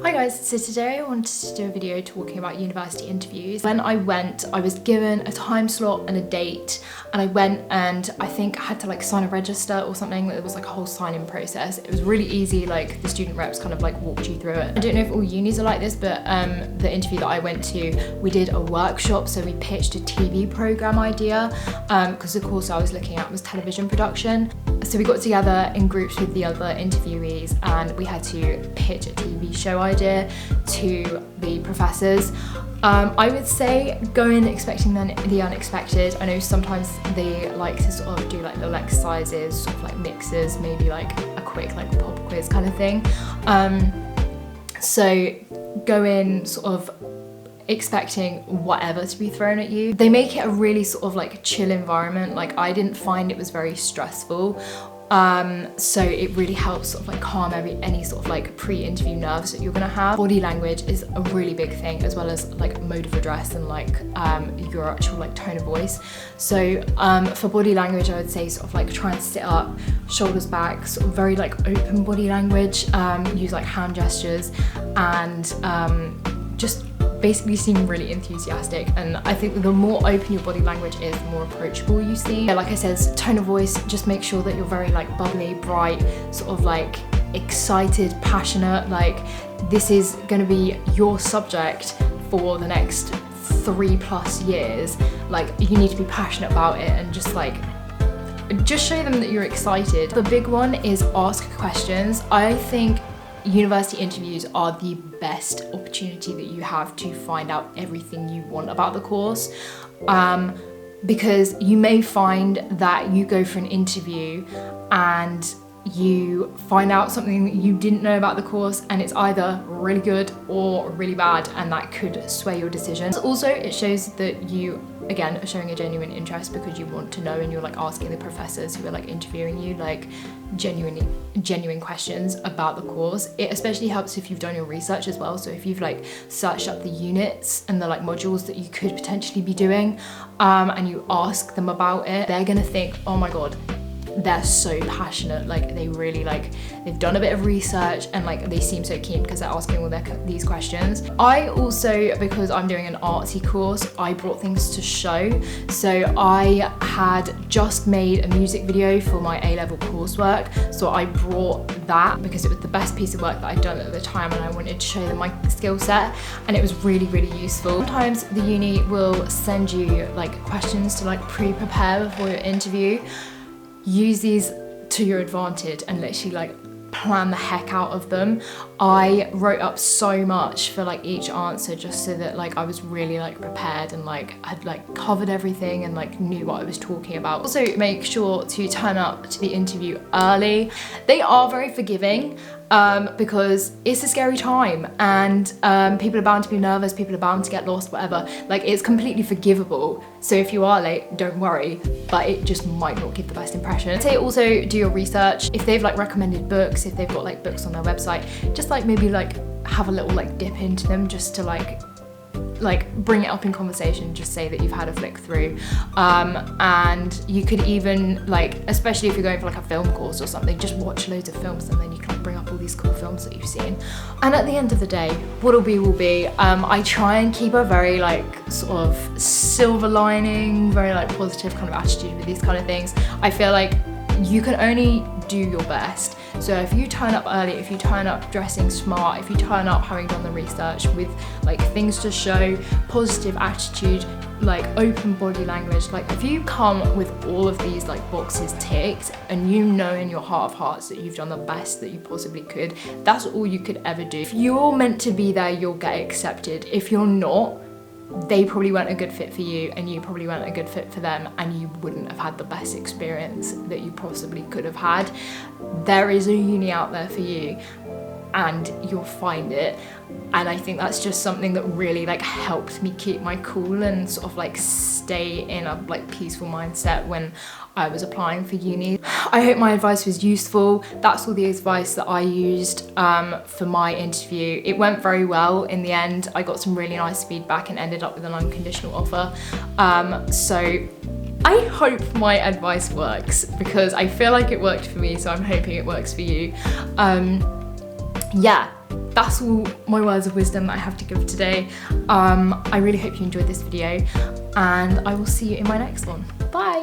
Hi guys, so today I wanted to do a video talking about university interviews. When I went, I was given a time slot and a date, and I went and I think I had to like sign a register or something. It was like a whole sign-in process. It was really easy, like the student reps kind of like walked you through it. I don't know if all unis are like this, but the interview that I went to, we did a workshop, so we pitched a TV program idea because the course I was looking at was television production. So we got together in groups with the other interviewees and we had to pitch a TV show idea to the professors. I would say go in expecting the unexpected. I know sometimes they like to sort of do like little exercises, sort of like mixes, maybe like a quick like pop quiz kind of thing. So go in sort of expecting whatever to be thrown at you. They make it a really sort of like chill environment. Like I didn't find it was very stressful. So it really helps sort of like calm any sort of like pre-interview nerves that you're gonna have. Body language is a really big thing, as well as like mode of address and like your actual like tone of voice. So for body language, I would say sort of like try and sit up, shoulders back, sort of very like open body language, use like hand gestures, and just basically seem really enthusiastic. And I think the more open your body language is, the more approachable you seem. Like I said, tone of voice, just make sure that you're very like bubbly, bright, sort of like excited, passionate. Like this is going to be your subject for the next 3+ years. Like you need to be passionate about it and just show them that you're excited. The big one is ask questions. I think university interviews are the best opportunity that you have to find out everything you want about the course, because you may find that you go for an interview and you find out something that you didn't know about the course and it's either really good or really bad, and that could sway your decision. Also, it shows that you again are showing a genuine interest because you want to know, and you're like asking the professors who are like interviewing you like genuine questions about the course. It especially helps if you've done your research as well. So if you've like searched up the units and the like modules that you could potentially be doing, and you ask them about it, they're gonna think, oh my god, they're so passionate, like they really like, they've done a bit of research and like they seem so keen because they're asking all these questions. I also, because I'm doing an artsy course, I brought things to show. So I had just made a music video for my A-level coursework, so I brought that because it was the best piece of work that I'd done at the time and I wanted to show them my skill set, and it was really useful. Sometimes the uni will send you like questions to like pre-prepare before your interview. Use these to your advantage and literally like plan the heck out of them. I wrote up so much for like each answer just so that like I was really like prepared and like had like covered everything and like knew what I was talking about. Also, make sure to turn up to the interview early. They are very forgiving because it's a scary time and people are bound to be nervous, people are bound to get lost, whatever. Like it's completely forgivable. So if you are late, don't worry, but it just might not give the best impression. I'd say also do your research. If they've like recommended books, if they've got like books on their website, just like maybe like have a little like dip into them just to like bring it up in conversation. Just say that you've had a flick through, and you could even like, especially if you're going for like a film course or something, just watch loads of films and then you can like bring up all these cool films that you've seen. And at the end of the day, what'll be will be. I try and keep a very like sort of silver lining, very like positive kind of attitude with these kind of things. I feel like you can only do your best. So if you turn up early, if you turn up dressing smart, if you turn up having done the research with like things to show, positive attitude, like open body language, like if you come with all of these like boxes ticked and you know in your heart of hearts that you've done the best that you possibly could, that's all you could ever do. If you're meant to be there, you'll get accepted. If you're not, they probably weren't a good fit for you and you probably weren't a good fit for them, and you wouldn't have had the best experience that you possibly could have had. There is a uni out there for you and you'll find it. And I think that's just something that really like helped me keep my cool and sort of like stay in a like peaceful mindset when I was applying for uni. I hope my advice was useful. That's all the advice that I used for my interview. It went very well in the end. I got some really nice feedback and ended up with an unconditional offer. So I hope my advice works because I feel like it worked for me, so I'm hoping it works for you. Yeah, that's all my words of wisdom that I have to give today. I really hope you enjoyed this video, and I will see you in my next one. Bye.